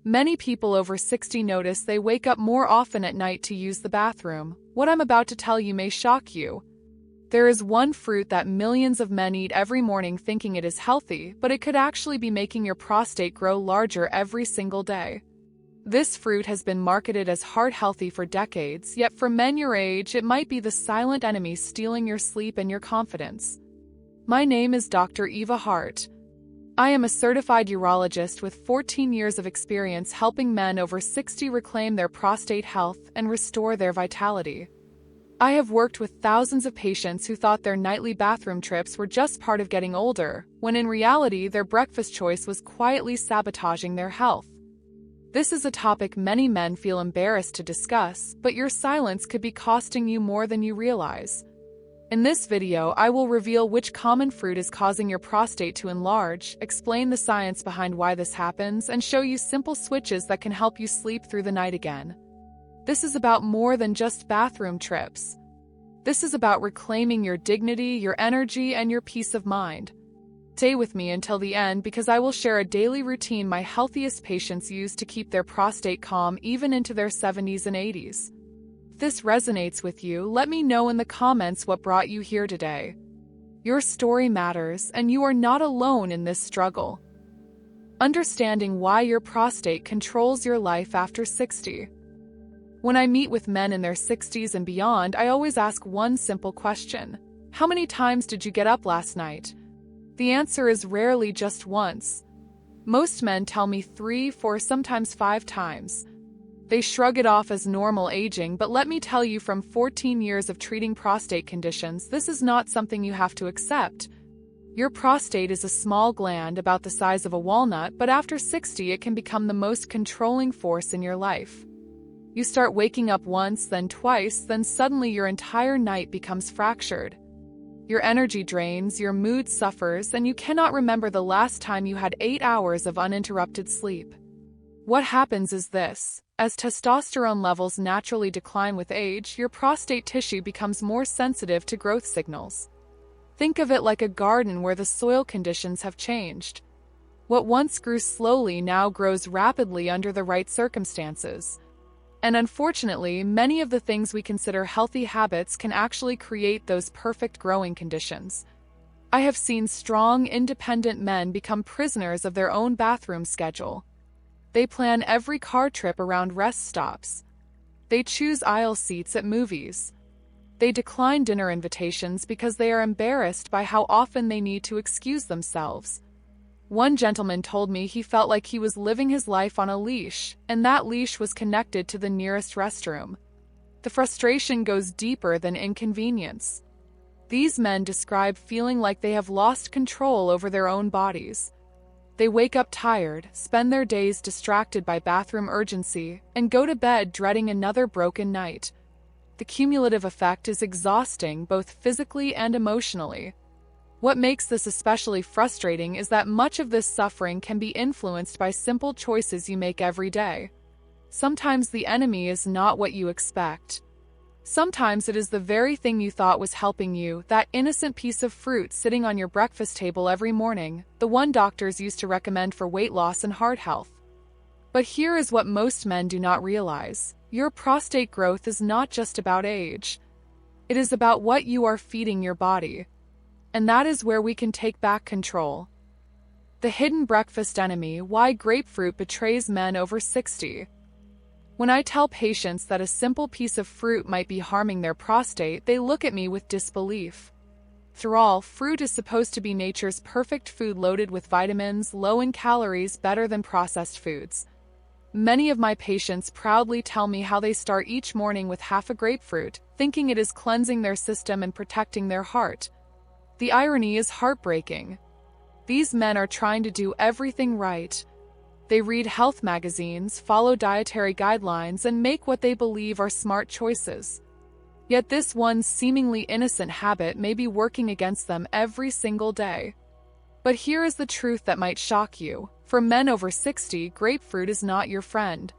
Many people over 60 notice they wake up more often at night to use the bathroom. What I'm about to tell you may shock you. There is one fruit that millions of men eat every morning thinking it is healthy, but it could actually be making your prostate grow larger every single day. This fruit has been marketed as heart healthy for decades, yet for men your age, it might be the silent enemy stealing your sleep and your confidence. My name is Dr. Eva Hart. I am a certified urologist with 14 years of experience helping men over 60 reclaim their prostate health and restore their vitality. I have worked with thousands of patients who thought their nightly bathroom trips were just part of getting older, when in reality their breakfast choice was quietly sabotaging their health. This is a topic many men feel embarrassed to discuss, but your silence could be costing you more than you realize. In this video, I will reveal which common fruit is causing your prostate to enlarge, explain the science behind why this happens, and show you simple switches that can help you sleep through the night again. This is about more than just bathroom trips. This is about reclaiming your dignity, your energy, and your peace of mind. Stay with me until the end because I will share a daily routine my healthiest patients use to keep their prostate calm even into their 70s and 80s. If this resonates with you, let me know in the comments what brought you here today. Your story matters, and you are not alone in this struggle. Understanding why your prostate controls your life after 60. When I meet with men in their 60s and beyond, I always ask one simple question. How many times did you get up last night? The answer is rarely just once. Most men tell me 3, 4, sometimes 5 times. They shrug it off as normal aging, but let me tell you from 14 years of treating prostate conditions, this is not something you have to accept. Your prostate is a small gland about the size of a walnut, but after 60 it can become the most controlling force in your life. You start waking up once, then twice, then suddenly your entire night becomes fractured. Your energy drains, your mood suffers, and you cannot remember the last time you had 8 hours of uninterrupted sleep. What happens is this. As testosterone levels naturally decline with age, your prostate tissue becomes more sensitive to growth signals. Think of it like a garden where the soil conditions have changed. What once grew slowly now grows rapidly under the right circumstances. And unfortunately, many of the things we consider healthy habits can actually create those perfect growing conditions. I have seen strong, independent men become prisoners of their own bathroom schedule. They plan every car trip around rest stops. They choose aisle seats at movies. They decline dinner invitations because they are embarrassed by how often they need to excuse themselves. One gentleman told me he felt like he was living his life on a leash, and that leash was connected to the nearest restroom. The frustration goes deeper than inconvenience. These men describe feeling like they have lost control over their own bodies. They wake up tired, spend their days distracted by bathroom urgency, and go to bed dreading another broken night. The cumulative effect is exhausting both physically and emotionally. What makes this especially frustrating is that much of this suffering can be influenced by simple choices you make every day. Sometimes the enemy is not what you expect. Sometimes it is the very thing you thought was helping you, that innocent piece of fruit sitting on your breakfast table every morning, the one doctors used to recommend for weight loss and heart health. But here is what most men do not realize. Your prostate growth is not just about age. It is about what you are feeding your body. And that is where we can take back control. The hidden breakfast enemy: why grapefruit betrays men over 60. When I tell patients that a simple piece of fruit might be harming their prostate, they look at me with disbelief. After all, fruit is supposed to be nature's perfect food loaded with vitamins, low in calories, better than processed foods. Many of my patients proudly tell me how they start each morning with half a grapefruit, thinking it is cleansing their system and protecting their heart. The irony is heartbreaking. These men are trying to do everything right. They read health magazines, follow dietary guidelines, and make what they believe are smart choices. Yet this one seemingly innocent habit may be working against them every single day. But here is the truth that might shock you. For men over 60, grapefruit is not your friend.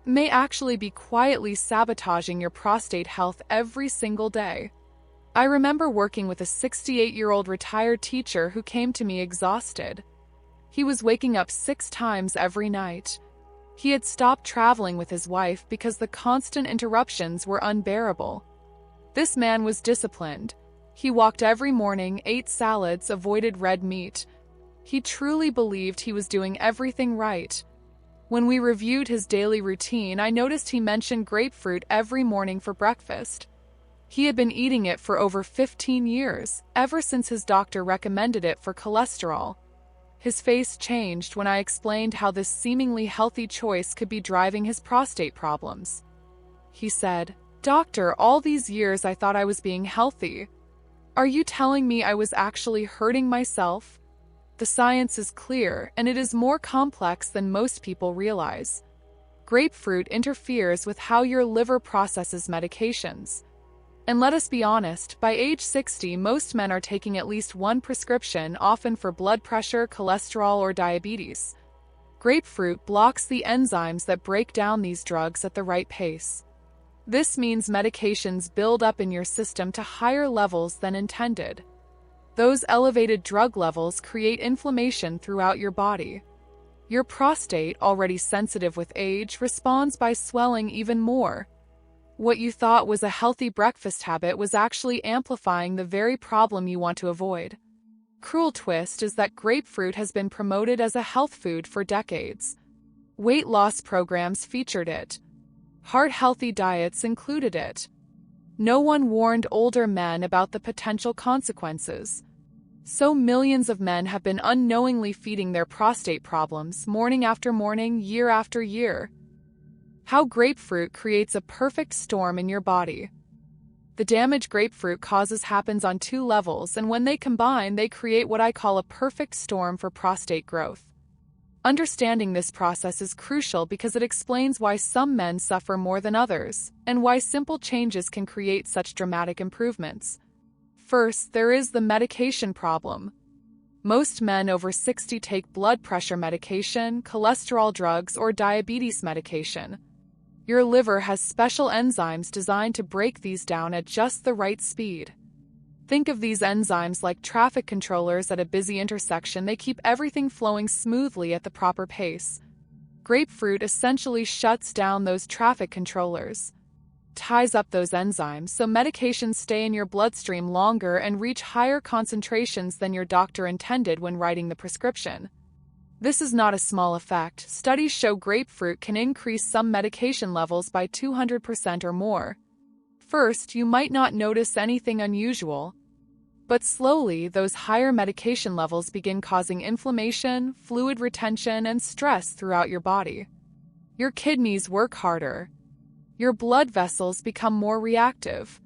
It may actually be quietly sabotaging your prostate health every single day. I remember working with a 68-year-old retired teacher who came to me exhausted. He was waking up 6 times every night. He had stopped traveling with his wife because the constant interruptions were unbearable. This man was disciplined. He walked every morning, ate salads, avoided red meat. He truly believed he was doing everything right. When we reviewed his daily routine, I noticed he mentioned grapefruit every morning for breakfast. He had been eating it for over 15 years, ever since his doctor recommended it for cholesterol. His face changed when I explained how this seemingly healthy choice could be driving his prostate problems. He said, "Doctor, all these years I thought I was being healthy. Are you telling me I was actually hurting myself?" The science is clear, and it is more complex than most people realize. Grapefruit interferes with how your liver processes medications. And let us be honest, by age 60, most men are taking at least one prescription, often for blood pressure, cholesterol, or diabetes. Grapefruit blocks the enzymes that break down these drugs at the right pace. This means medications build up in your system to higher levels than intended. Those elevated drug levels create inflammation throughout your body. Your prostate, already sensitive with age, responds by swelling even more. What you thought was a healthy breakfast habit was actually amplifying the very problem you want to avoid. Cruel twist is that grapefruit has been promoted as a health food for decades. Weight loss programs featured it. Heart-healthy diets included it. No one warned older men about the potential consequences. So millions of men have been unknowingly feeding their prostate problems morning after morning, year after year. How grapefruit creates a perfect storm in your body. The damage grapefruit causes happens on two levels, and when they combine, they create what I call a perfect storm for prostate growth. Understanding this process is crucial because it explains why some men suffer more than others, and why simple changes can create such dramatic improvements. First, there is the medication problem. Most men over 60 take blood pressure medication, cholesterol drugs, or diabetes medication. Your liver has special enzymes designed to break these down at just the right speed. Think of these enzymes like traffic controllers at a busy intersection. They keep everything flowing smoothly at the proper pace. Grapefruit essentially shuts down those traffic controllers, ties up those enzymes so medications stay in your bloodstream longer and reach higher concentrations than your doctor intended when writing the prescription. This is not a small effect. Studies show grapefruit can increase some medication levels by 200% or more. First, you might not notice anything unusual, but slowly those higher medication levels begin causing inflammation, fluid retention, and stress throughout your body. Your kidneys work harder, your blood vessels become more reactive,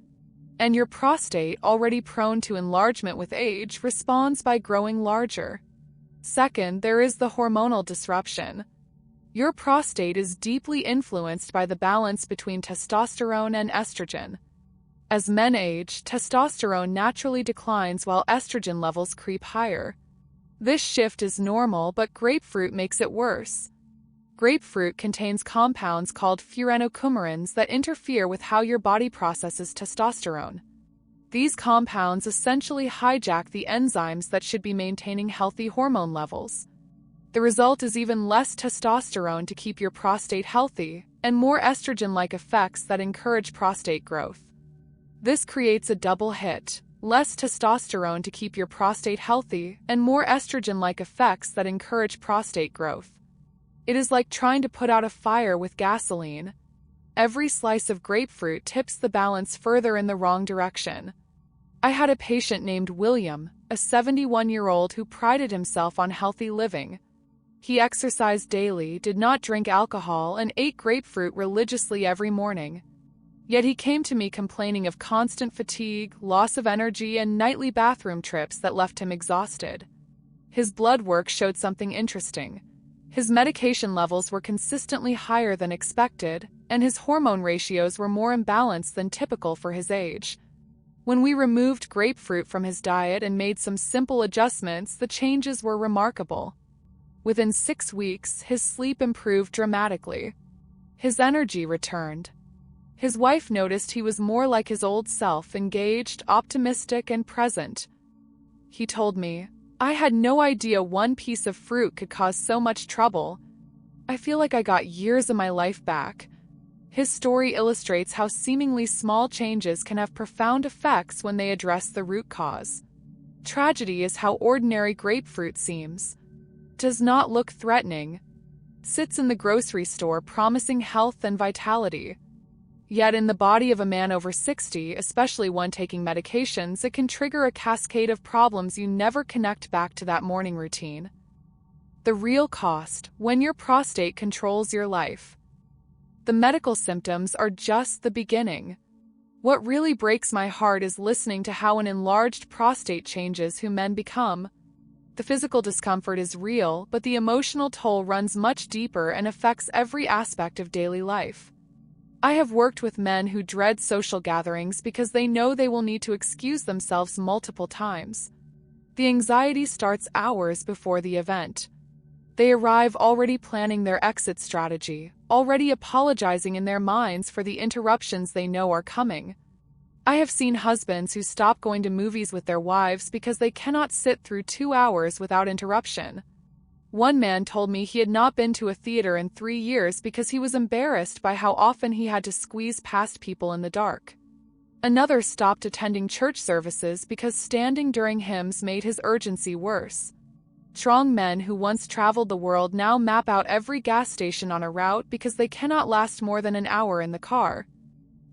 and your prostate, already prone to enlargement with age, responds by growing larger. Second, there is the hormonal disruption. Your prostate is deeply influenced by the balance between testosterone and estrogen. As men age, testosterone naturally declines while estrogen levels creep higher. This shift is normal, but grapefruit makes it worse. Grapefruit contains compounds called furanocoumarins that interfere with how your body processes testosterone. These compounds essentially hijack the enzymes that should be maintaining healthy hormone levels. The result is even less testosterone to keep your prostate healthy, and more estrogen-like effects that encourage prostate growth. This creates a double hit: less testosterone to keep your prostate healthy, and more estrogen-like effects that encourage prostate growth. It is like trying to put out a fire with gasoline. Every slice of grapefruit tips the balance further in the wrong direction. I had a patient named William, a 71-year-old who prided himself on healthy living. He exercised daily, did not drink alcohol, and ate grapefruit religiously every morning. Yet he came to me complaining of constant fatigue, loss of energy, and nightly bathroom trips that left him exhausted. His blood work showed something interesting. His medication levels were consistently higher than expected, and his hormone ratios were more imbalanced than typical for his age. When we removed grapefruit from his diet and made some simple adjustments, the changes were remarkable. Within 6 weeks, his sleep improved dramatically. His energy returned. His wife noticed he was more like his old self, engaged, optimistic, and present. He told me, "I had no idea one piece of fruit could cause so much trouble. I feel like I got years of my life back. His story illustrates how seemingly small changes can have profound effects when they address the root cause. Tragedy is how ordinary grapefruit seems. Does not look threatening. Sits in the grocery store promising health and vitality. Yet in the body of a man over 60, especially one taking medications, it can trigger a cascade of problems you never connect back to that morning routine. The real cost, when your prostate controls your life. The medical symptoms are just the beginning. What really breaks my heart is listening to how an enlarged prostate changes who men become. The physical discomfort is real, but the emotional toll runs much deeper and affects every aspect of daily life. I have worked with men who dread social gatherings because they know they will need to excuse themselves multiple times. The anxiety starts hours before the event. They arrive already planning their exit strategy, already apologizing in their minds for the interruptions they know are coming. I have seen husbands who stop going to movies with their wives because they cannot sit through 2 hours without interruption. One man told me he had not been to a theater in 3 years because he was embarrassed by how often he had to squeeze past people in the dark. Another stopped attending church services because standing during hymns made his urgency worse. Strong men who once traveled the world now map out every gas station on a route because they cannot last more than an hour in the car.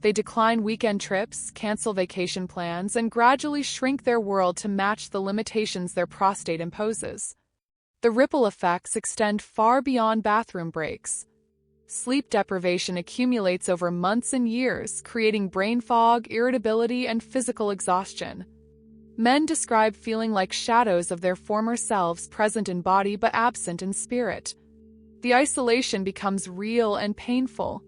They decline weekend trips, cancel vacation plans, and gradually shrink their world to match the limitations their prostate imposes. The ripple effects extend far beyond bathroom breaks. Sleep deprivation accumulates over months and years, creating brain fog, irritability, and physical exhaustion. Men describe feeling like shadows of their former selves present in body but absent in spirit. The isolation becomes real and painful.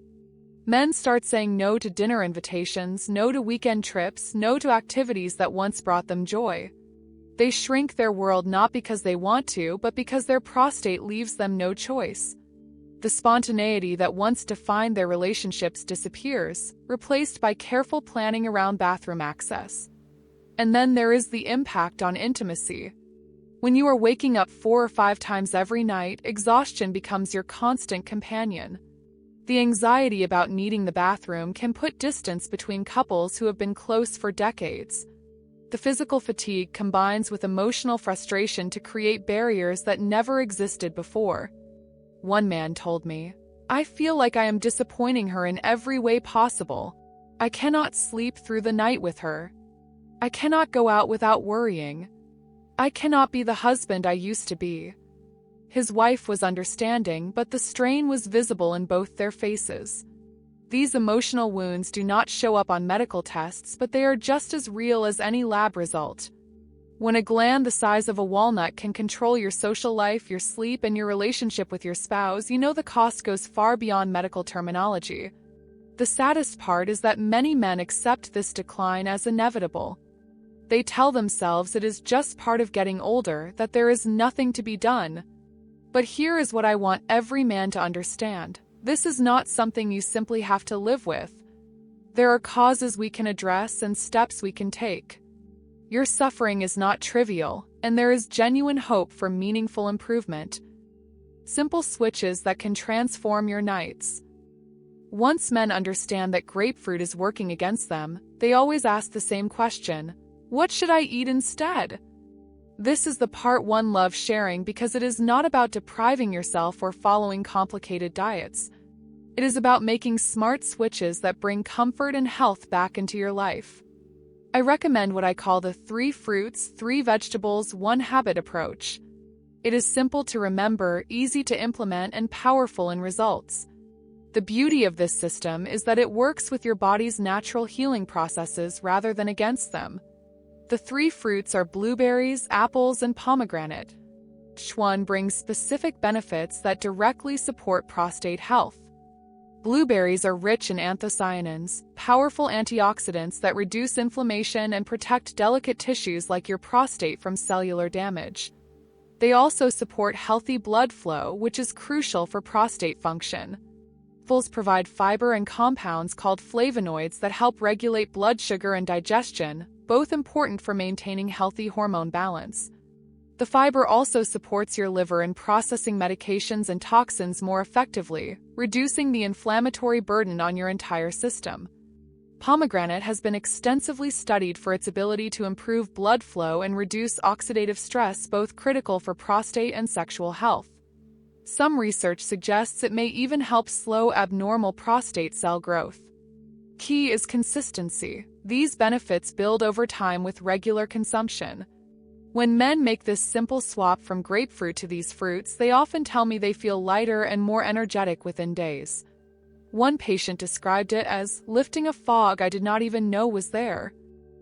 Men start saying no to dinner invitations, no to weekend trips, no to activities that once brought them joy. They shrink their world not because they want to, but because their prostate leaves them no choice. The spontaneity that once defined their relationships disappears, replaced by careful planning around bathroom access. And then there is the impact on intimacy. When you are waking up 4 or 5 times every night, exhaustion becomes your constant companion. The anxiety about needing the bathroom can put distance between couples who have been close for decades. The physical fatigue combines with emotional frustration to create barriers that never existed before. One man told me, "I feel like I am disappointing her in every way possible. I cannot sleep through the night with her. I cannot go out without worrying. I cannot be the husband I used to be." His wife was understanding, but the strain was visible in both their faces. These emotional wounds do not show up on medical tests, but they are just as real as any lab result. When a gland the size of a walnut can control your social life, your sleep, and your relationship with your spouse, you know the cost goes far beyond medical terminology. The saddest part is that many men accept this decline as inevitable. They tell themselves it is just part of getting older, that there is nothing to be done. But here is what I want every man to understand. This is not something you simply have to live with. There are causes we can address and steps we can take. Your suffering is not trivial, and there is genuine hope for meaningful improvement. Simple switches that can transform your nights. Once men understand that grapefruit is working against them, they always ask the same question: what should I eat instead? This is the part one love sharing because it is not about depriving yourself or following complicated diets. It is about making smart switches that bring comfort and health back into your life. I recommend what I call the 3 fruits, 3 vegetables, 1 habit approach. It is simple to remember, easy to implement, and powerful in results. The beauty of this system is that it works with your body's natural healing processes rather than against them. The 3 fruits are blueberries, apples, and pomegranate. Each one brings specific benefits that directly support prostate health. Blueberries are rich in anthocyanins, powerful antioxidants that reduce inflammation and protect delicate tissues like your prostate from cellular damage. They also support healthy blood flow, which is crucial for prostate function. Apples provide fiber and compounds called flavonoids that help regulate blood sugar and digestion, both important for maintaining healthy hormone balance. The The fiber also supports your liver in processing medications and toxins more effectively, reducing the inflammatory burden on your entire system. Pomegranate has been extensively studied for its ability to improve blood flow and reduce oxidative stress, both critical for prostate and sexual health. Some research suggests it may even help slow abnormal prostate cell growth. Key is consistency. These benefits build over time with regular consumption. When men make this simple swap from grapefruit to these fruits, they often tell me they feel lighter and more energetic within days. One patient described it as lifting a fog I did not even know was there.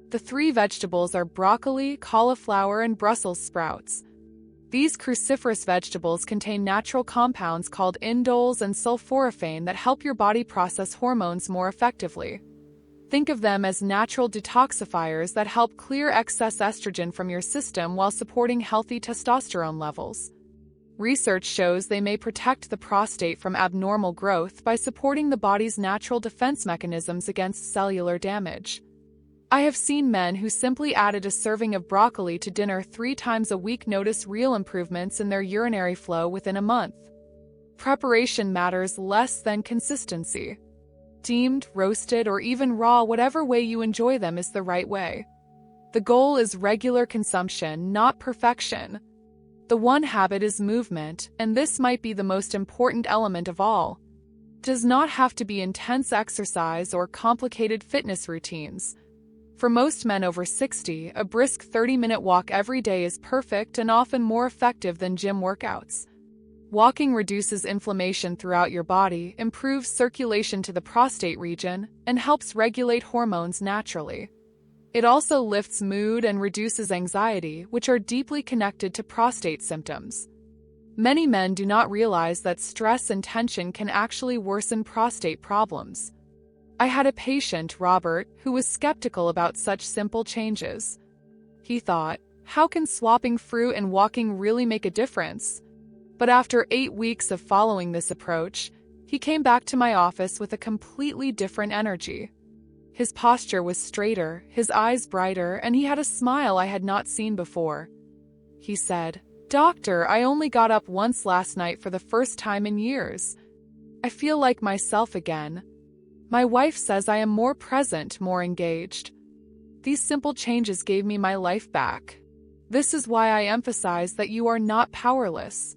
The three vegetables are broccoli, cauliflower, and Brussels sprouts. These cruciferous vegetables contain natural compounds called indoles and sulforaphane that help your body process hormones more effectively. Think of them as natural detoxifiers that help clear excess estrogen from your system while supporting healthy testosterone levels. Research shows they may protect the prostate from abnormal growth by supporting the body's natural defense mechanisms against cellular damage. I have seen men who simply added a serving of broccoli to dinner 3 times a week notice real improvements in their urinary flow within a month. Preparation matters less than consistency. Steamed, roasted, or even raw, whatever way you enjoy them is the right way. The goal is regular consumption, not perfection. The one habit is movement, and this might be the most important element of all. It does not have to be intense exercise or complicated fitness routines. For most men over 60, a brisk 30-minute walk every day is perfect and often more effective than gym workouts. Walking reduces inflammation throughout your body, improves circulation to the prostate region, and helps regulate hormones naturally. It also lifts mood and reduces anxiety, which are deeply connected to prostate symptoms. Many men do not realize that stress and tension can actually worsen prostate problems. I had a patient, Robert, who was skeptical about such simple changes. He thought, how can swapping fruit and walking really make a difference? But after 8 weeks of following this approach, he came back to my office with a completely different energy. His posture was straighter, his eyes brighter, and he had a smile I had not seen before. He said, "Doctor, I only got up once last night for the first time in years. I feel like myself again. My wife says I am more present, more engaged. These simple changes gave me my life back. This is why I emphasize that you are not powerless.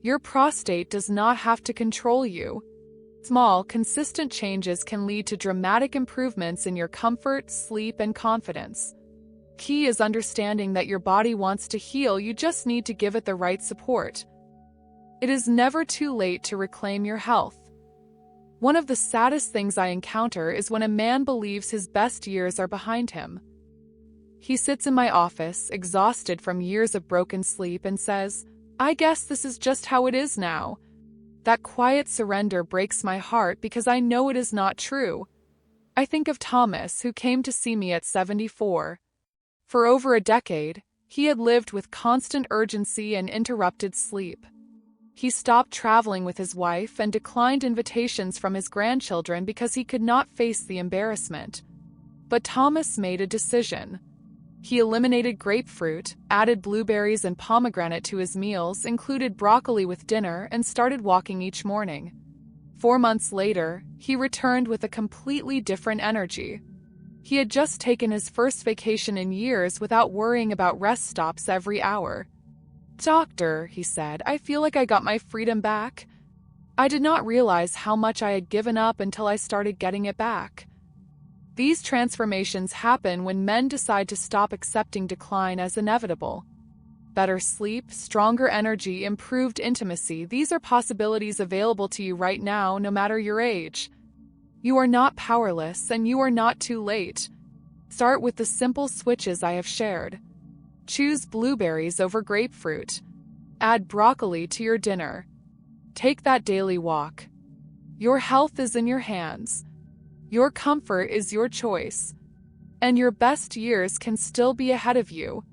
Your prostate does not have to control you. Small, consistent changes can lead to dramatic improvements in your comfort, sleep, and confidence. Key is understanding that your body wants to heal, you just need to give it the right support. It is never too late to reclaim your health. One of the saddest things I encounter is when a man believes his best years are behind him. He sits in my office, exhausted from years of broken sleep, and says, "I guess this is just how it is now." That quiet surrender breaks my heart because I know it is not true. I think of Thomas, who came to see me at 74. For over a decade, he had lived with constant urgency and interrupted sleep. He stopped traveling with his wife and declined invitations from his grandchildren because he could not face the embarrassment. But Thomas made a decision. He eliminated grapefruit, added blueberries and pomegranate to his meals, included broccoli with dinner, and started walking each morning. 4 months later, he returned with a completely different energy. He had just taken his first vacation in years without worrying about rest stops every hour. "Doctor," he said, "I feel like I got my freedom back. I did not realize how much I had given up until I started getting it back." These transformations happen when men decide to stop accepting decline as inevitable. Better sleep, stronger energy, improved intimacy, these are possibilities available to you right now, no matter your age. You are not powerless, and you are not too late. Start with the simple switches I have shared. Choose blueberries over grapefruit. Add broccoli to your dinner. Take that daily walk. Your health is in your hands. Your comfort is your choice. And your best years can still be ahead of you.